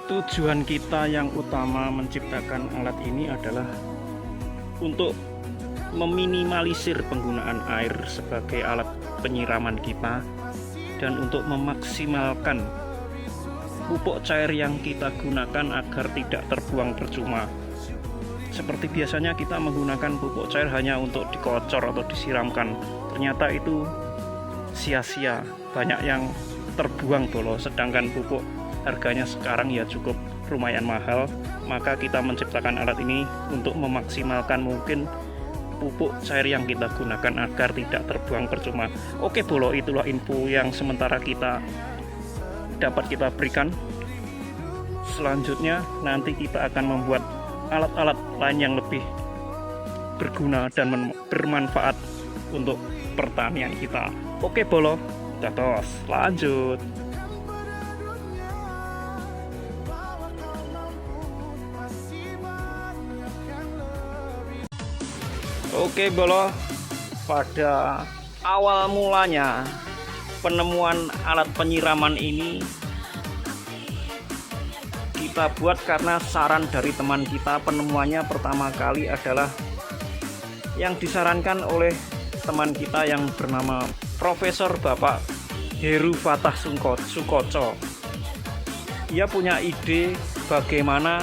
Tujuan kita yang utama menciptakan alat ini adalah untuk meminimalisir penggunaan air sebagai alat penyiraman kita dan untuk memaksimalkan pupuk cair yang kita gunakan agar tidak terbuang percuma. Seperti biasanya kita menggunakan pupuk cair hanya untuk dikocor atau disiramkan, ternyata itu sia-sia, banyak yang terbuang bolo. Sedangkan pupuk harganya sekarang ya cukup lumayan mahal, maka kita menciptakan alat ini untuk memaksimalkan mungkin pupuk cair yang kita gunakan agar tidak terbuang percuma. Oke bolo, itulah info yang sementara dapat kita berikan. Selanjutnya nanti kita akan membuat alat-alat lain yang lebih berguna dan bermanfaat untuk pertanian kita. Oke bolo, datos lanjut. Oke bolo, pada awal mulanya penemuan alat penyiraman ini kita buat karena saran dari teman kita. Penemuannya pertama kali adalah yang disarankan oleh teman kita yang bernama Profesor Bapak Heru Fatah Sukoco. Dia punya ide bagaimana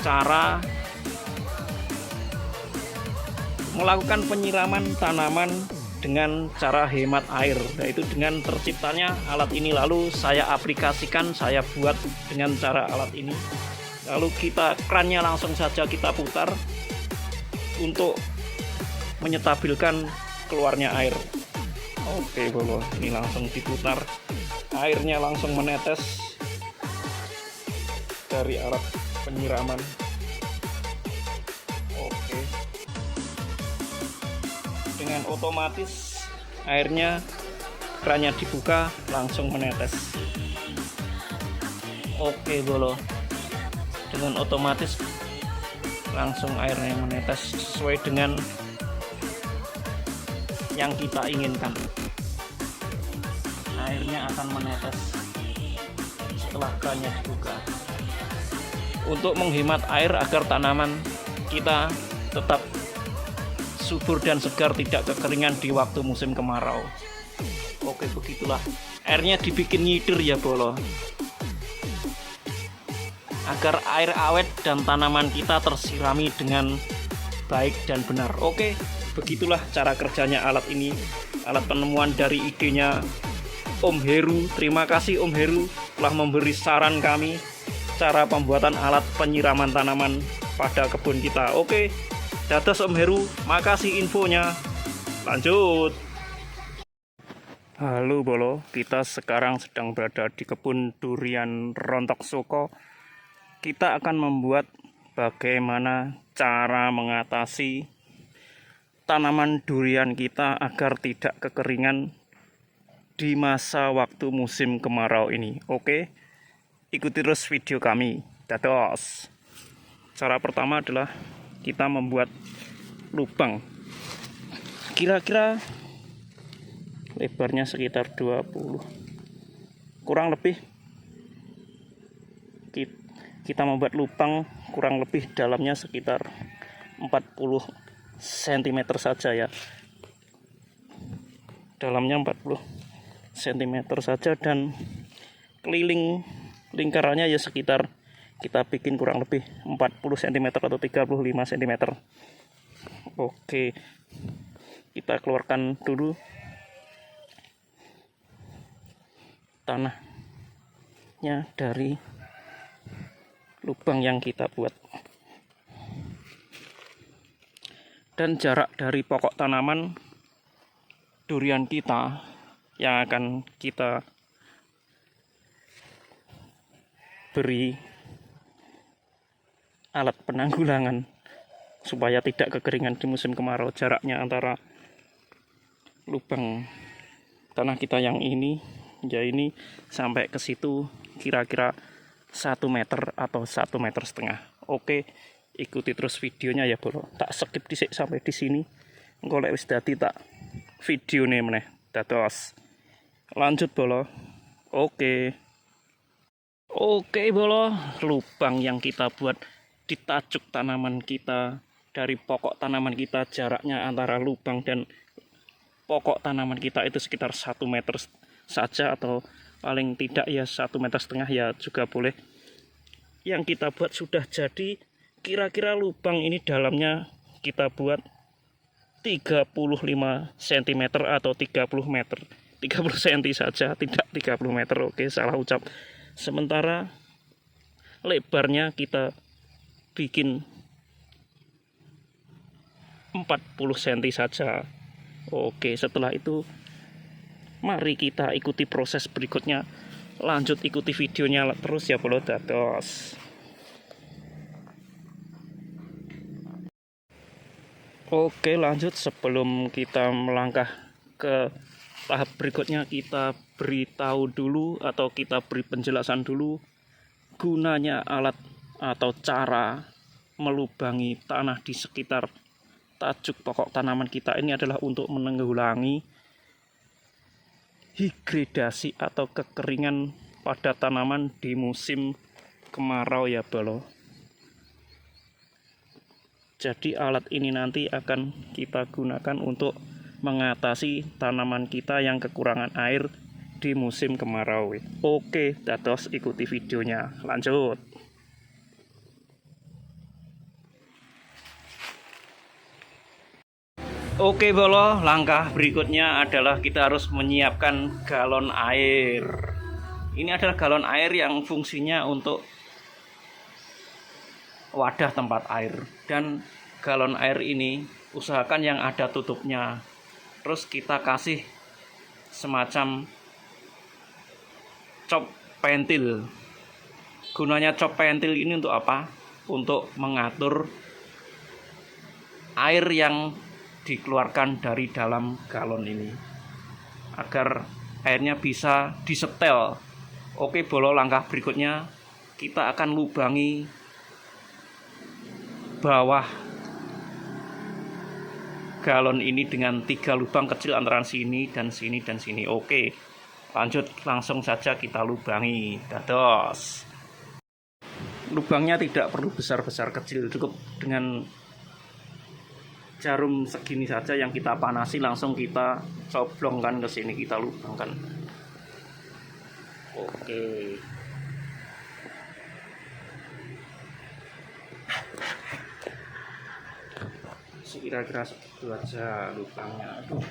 cara melakukan penyiraman tanaman dengan cara hemat air, yaitu dengan terciptanya alat ini. Lalu saya aplikasikan, saya buat dengan cara alat ini. Lalu kerannya langsung saja kita putar untuk menyetabilkan keluarnya air. Oke bolo, ini langsung diputar, airnya langsung menetes dari alat penyiraman. Oke, dengan otomatis airnya, kerannya dibuka langsung menetes. Oke bolo, dengan otomatis langsung airnya menetes sesuai dengan yang kita inginkan. Airnya akan menetes setelah kerannya dibuka. Untuk menghemat air agar tanaman kita tetap subur dan segar, tidak kekeringan di waktu musim kemarau. Oke, begitulah. Airnya dibikin nyidir ya bolo, agar air awet dan tanaman kita tersirami dengan baik dan benar. Oke, begitulah cara kerjanya alat ini. Alat penemuan dari idenya Om Heru. Terima kasih Om Heru telah memberi saran kami cara pembuatan alat penyiraman tanaman pada kebun kita. Oke, dados Om Heru, makasih infonya. Lanjut. Halo bolo, kita sekarang sedang berada di kebun durian Rontok Soko. Kita akan membuat bagaimana cara mengatasi tanaman durian kita agar tidak kekeringan di masa waktu musim kemarau ini. Oke, ikuti terus video kami. Dados. Cara pertama adalah kita membuat lubang. Kira-kira lebarnya sekitar 20, kurang lebih. Kita membuat lubang kurang lebih dalamnya sekitar 40 cm saja ya. Dalamnya 40 cm saja, dan keliling lingkarannya ya sekitar kita bikin kurang lebih 40 cm atau 35 cm. Oke, kita keluarkan dulu tanahnya dari lubang yang kita buat, dan jarak dari pokok tanaman durian kita yang akan kita beri alat penanggulangan supaya tidak kekeringan di musim kemarau. Jaraknya antara lubang tanah kita yang ini ya ini sampai ke situ kira-kira 1 meter atau 1,5 meter. Oke, ikuti terus videonya ya bolo. Tak skip dhisik sampai di sini. Engko lek wis dadi tak videone meneh. Dados. Lanjut bolo. Oke. Oke bolo, lubang yang kita buat di tajuk tanaman kita, dari pokok tanaman kita, jaraknya antara lubang dan pokok tanaman kita itu sekitar 1 meter saja, atau paling tidak ya 1,5 meter ya juga boleh. Yang kita buat sudah jadi. Kira-kira lubang ini dalamnya kita buat 35 cm atau 30 meter. 30 cm saja, tidak 30 meter. Oke, salah ucap. Sementara lebarnya kita bikin 40 cm saja. Oke, setelah itu mari kita ikuti proses berikutnya. Lanjut ikuti videonya terus ya bolo dados. Oke, lanjut. Sebelum kita melangkah ke tahap berikutnya, kita beritahu dulu atau kita beri penjelasan dulu gunanya alat atau cara melubangi tanah di sekitar tajuk pokok tanaman kita ini adalah untuk menanggulangi higredasi atau kekeringan pada tanaman di musim kemarau ya bolo. Jadi alat ini nanti akan kita gunakan untuk mengatasi tanaman kita yang kekurangan air di musim kemarau. Oke, dados ikuti videonya. Lanjut. Oke bolo, langkah berikutnya adalah kita harus menyiapkan galon air. Ini adalah galon air yang fungsinya untuk wadah tempat air, dan galon air ini usahakan yang ada tutupnya. Terus kita kasih semacam cop pentil. Gunanya cop pentil ini untuk apa? Untuk mengatur air yang dikeluarkan dari dalam galon ini agar airnya bisa disetel. Oke bolo, langkah berikutnya kita akan lubangi bawah galon ini dengan 3 lubang kecil antara sini dan sini dan sini. Oke, lanjut, langsung saja kita lubangi. Dados. Lubangnya tidak perlu besar-besar, kecil, cukup dengan jarum segini saja yang kita panasi, langsung kita coblongkan ke sini, kita lubangkan. Oke. Kira-kira segitu aja lubangnya. Aduh.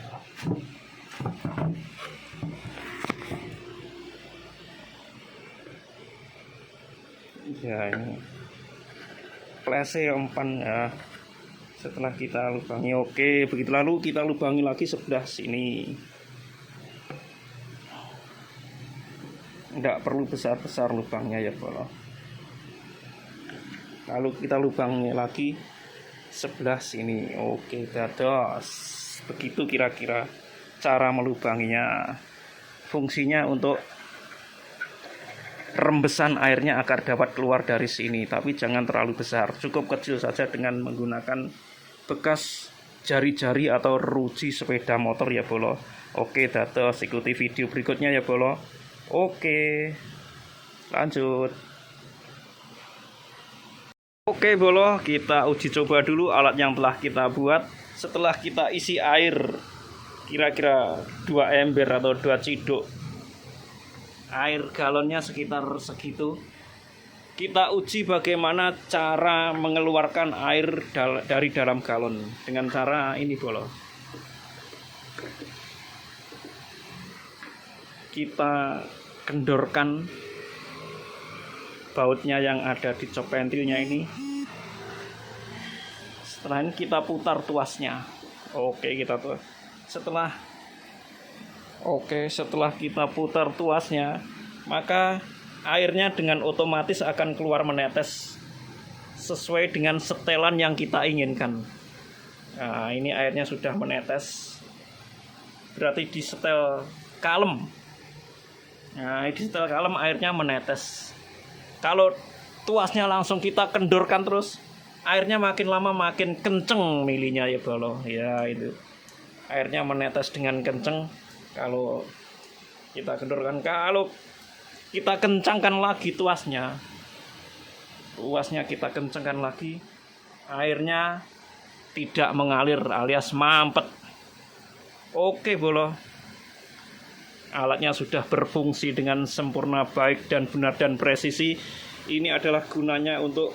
Ya, ini plese umpan ya. Setelah kita lubangi, oke, begitu lalu kita lubangi lagi sebelah sini. Enggak perlu besar-besar lubangnya ya bolo. Lalu kita lubangi lagi sebelah sini. Oke, dados. Begitu kira-kira cara melubanginya. Fungsinya untuk rembesan airnya agar dapat keluar dari sini, tapi jangan terlalu besar, cukup kecil saja dengan menggunakan bekas jari-jari atau ruji sepeda motor ya bolo. Oke, dados, ikuti video berikutnya ya bolo. Oke, lanjut. Oke bolo, kita uji coba dulu alat yang telah kita buat. Setelah kita isi air kira-kira 2 ember atau 2 ciduk, air galonnya sekitar segitu, kita uji bagaimana cara mengeluarkan air dari dalam galon dengan cara ini bolo. Kita kendorkan bautnya yang ada di cop pentilnya ini. Setelah ini kita putar tuasnya. Oke, kita tuh setelah kita putar tuasnya, maka airnya dengan otomatis akan keluar menetes sesuai dengan setelan yang kita inginkan. Nah, ini airnya sudah menetes, berarti di setel kalem. Nah, di setel kalem airnya menetes. Kalau tuasnya langsung kita kendorkan terus, airnya makin lama makin kenceng milinya ya bolo. Ya itu, airnya menetes dengan kenceng kalau kita kendorkan. Kalau kita kencangkan lagi tuasnya. Tuasnya kita kencangkan lagi. Airnya tidak mengalir alias mampet. Oke bolo. Alatnya sudah berfungsi dengan sempurna, baik dan benar dan presisi. Ini adalah gunanya untuk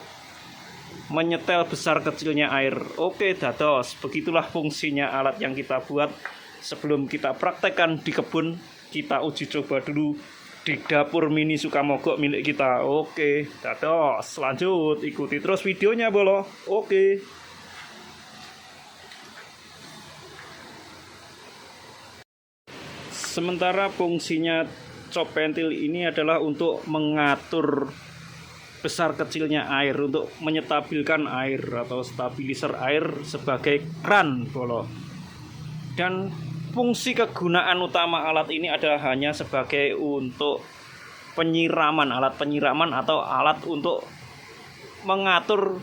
menyetel besar kecilnya air. Oke dados, begitulah fungsinya alat yang kita buat. Sebelum kita praktekkan di kebun, kita uji coba dulu di dapur mini Sukamogok milik kita. Oke dados, lanjut ikuti terus videonya bolo. Oke. Sementara fungsinya cop pentil ini adalah untuk mengatur besar kecilnya air, untuk menyetabilkan air atau stabilizer air sebagai kran bolo. Dan fungsi kegunaan utama alat ini adalah hanya sebagai untuk penyiraman, alat penyiraman atau alat untuk mengatur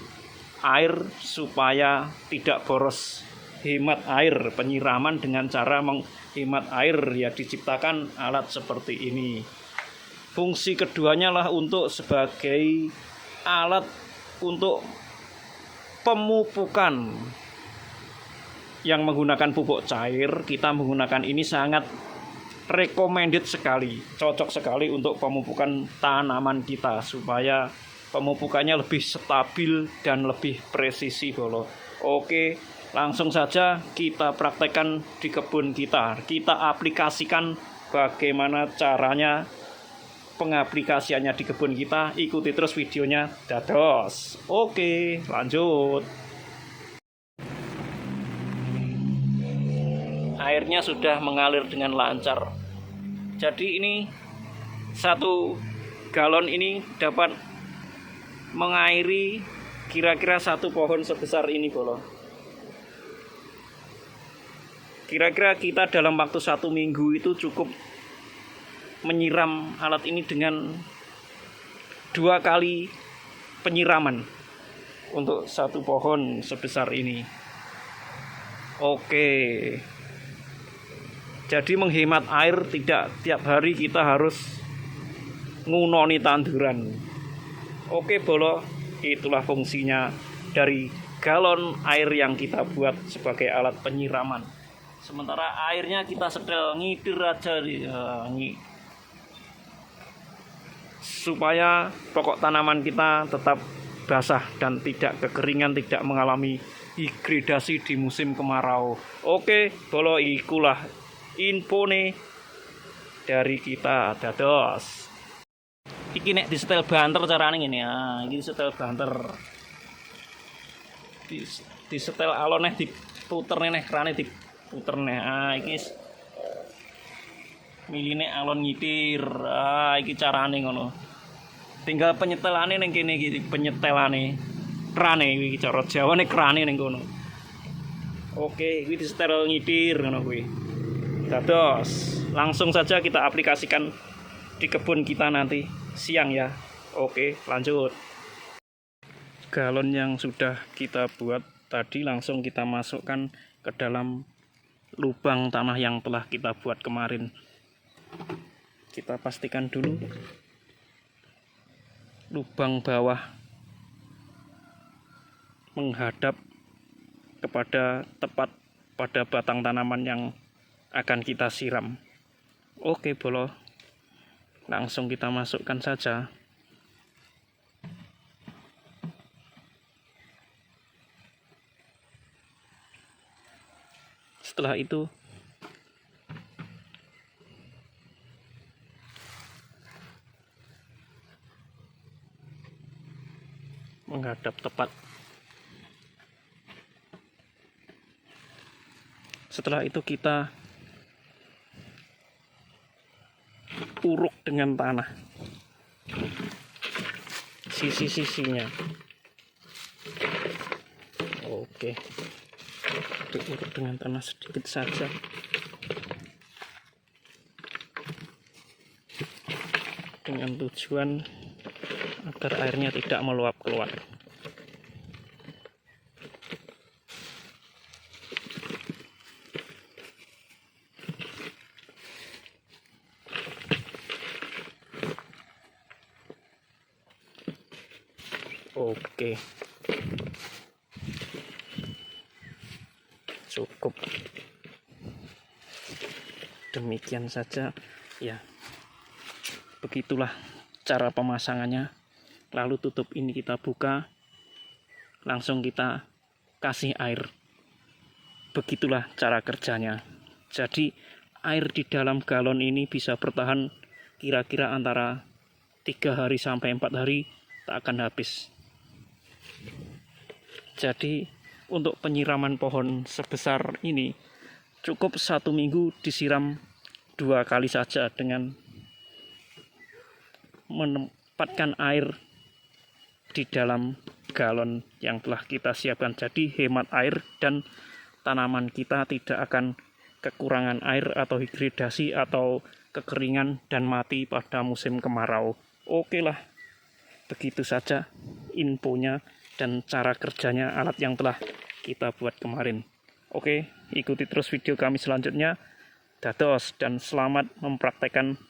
air supaya tidak boros. Hemat air, penyiraman dengan cara menghemat air, ya diciptakan alat seperti ini. Fungsi keduanya lah untuk sebagai alat untuk pemupukan yang menggunakan pupuk cair. Kita menggunakan ini sangat recommended sekali, cocok sekali untuk pemupukan tanaman kita supaya pemupukannya lebih stabil dan lebih presisi bolo. Oke, langsung saja kita praktekkan di kebun kita. Kita aplikasikan bagaimana caranya pengaplikasiannya di kebun kita. Ikuti terus videonya dados. Oke, lanjut. Airnya sudah mengalir dengan lancar. Jadi ini 1 galon ini dapat mengairi kira-kira 1 pohon sebesar ini bolo. Kira-kira kita dalam waktu 1 minggu itu cukup menyiram alat ini dengan 2 kali penyiraman untuk 1 pohon sebesar ini. Oke. Jadi menghemat air, tidak tiap hari kita harus ngunoni tanduran. Oke bolo, itulah fungsinya dari galon air yang kita buat sebagai alat penyiraman. Sementara airnya kita setel ngidir aja supaya pokok tanaman kita tetap basah dan tidak kekeringan, tidak mengalami degradasi di musim kemarau. Oke bolo, ikulah info nih dari kita dados. Iki nek disetel banter carane ngene ya. Iki disetel banter. Disetel alon neh diputer neh krane diputer neh. Iki miline alon ngitir. Iki carane ngono. Tinggal penyetelane ning kene iki, penyetelane. Krane iki cara Jawane krane ning kono. Oke, iki disetel ngitir ngono kuwi. Dados, langsung saja kita aplikasikan di kebun kita nanti siang ya. Oke, lanjut. Galon yang sudah kita buat tadi langsung kita masukkan ke dalam lubang tanah yang telah kita buat kemarin. Kita pastikan dulu lubang bawah menghadap kepada tepat pada batang tanaman yang akan kita siram. Oke bolo, langsung kita masukkan saja. Setelah itu menghadap tepat. Setelah itu kita uruk dengan tanah sisi-sisinya. Oke, diuruk dengan tanah sedikit saja. Dengan tujuan agar airnya tidak meluap keluar. Oke, cukup. Demikian saja ya. Begitulah cara pemasangannya. Lalu tutup ini kita buka, langsung kita kasih air. Begitulah cara kerjanya. Jadi air di dalam galon ini bisa bertahan kira-kira antara 3 hari sampai 4 hari, tak akan habis. Jadi untuk penyiraman pohon sebesar ini cukup 1 minggu disiram 2 kali saja dengan menempatkan air di dalam galon yang telah kita siapkan. Jadi hemat air dan tanaman kita tidak akan kekurangan air atau hidridasi atau kekeringan dan mati pada musim kemarau. Oke lah, begitu saja infonya dan cara kerjanya alat yang telah kita buat kemarin. Oke, ikuti terus video kami selanjutnya. Dados dan selamat mempraktekkan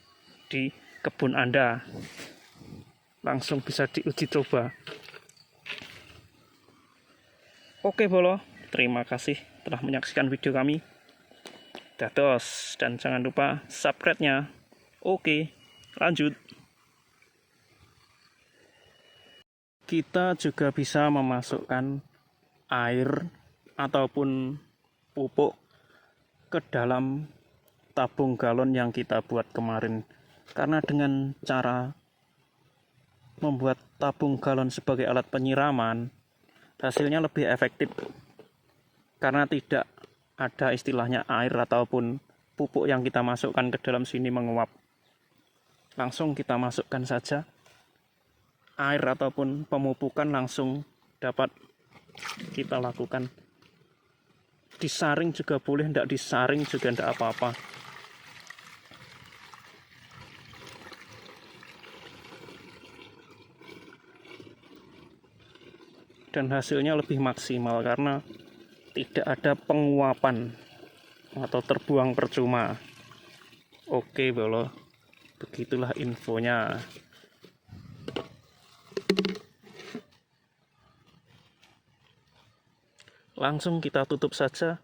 di kebun Anda. Langsung bisa diuji coba. Oke bolo, terima kasih telah menyaksikan video kami. Dados dan jangan lupa subscribe-nya. Oke, lanjut. Kita juga bisa memasukkan air ataupun pupuk ke dalam tabung galon yang kita buat kemarin. Karena dengan cara membuat tabung galon sebagai alat penyiraman, hasilnya lebih efektif. Karena tidak ada istilahnya air ataupun pupuk yang kita masukkan ke dalam sini menguap. Langsung kita masukkan saja. Air ataupun pemupukan langsung dapat kita lakukan. Disaring juga boleh, tidak disaring juga tidak apa-apa. Dan hasilnya lebih maksimal karena tidak ada penguapan atau terbuang percuma. Oke bolo, begitulah infonya. Langsung kita tutup saja,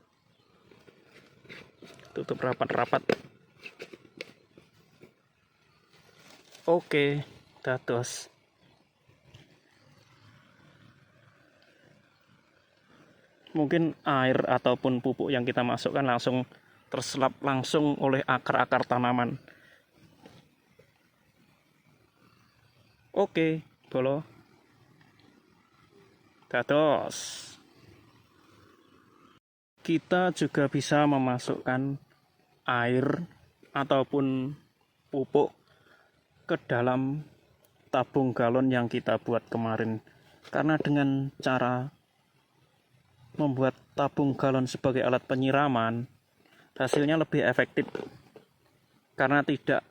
tutup rapat-rapat. Oke, dados. Mungkin air ataupun pupuk yang kita masukkan langsung terserap langsung oleh akar-akar tanaman. Oke, bolo. Dados. Kita juga bisa memasukkan air ataupun pupuk ke dalam tabung galon yang kita buat kemarin. Karena dengan cara membuat tabung galon sebagai alat penyiraman, hasilnya lebih efektif. Karena tidak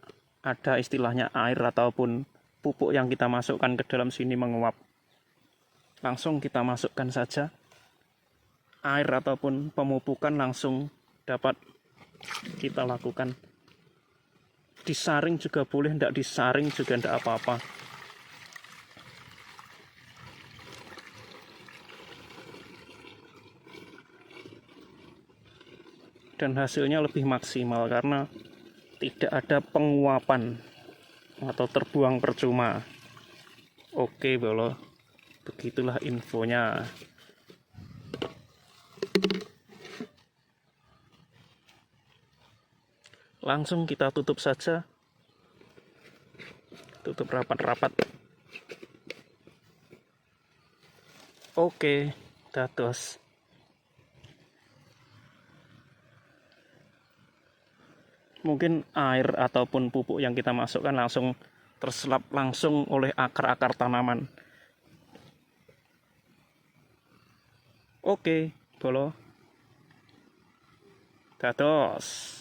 ada istilahnya air ataupun pupuk yang kita masukkan ke dalam sini menguap. Langsung kita masukkan saja. Air ataupun pemupukan langsung dapat kita lakukan. Disaring juga boleh, tidak disaring juga tidak apa-apa. Dan hasilnya lebih maksimal karena tidak ada penguapan atau terbuang percuma. Oke bolo, begitulah infonya. Langsung kita tutup saja, tutup rapat-rapat. Oke, dados. Mungkin air ataupun pupuk yang kita masukkan langsung terserap langsung oleh akar-akar tanaman. Oke, bolo. Dados.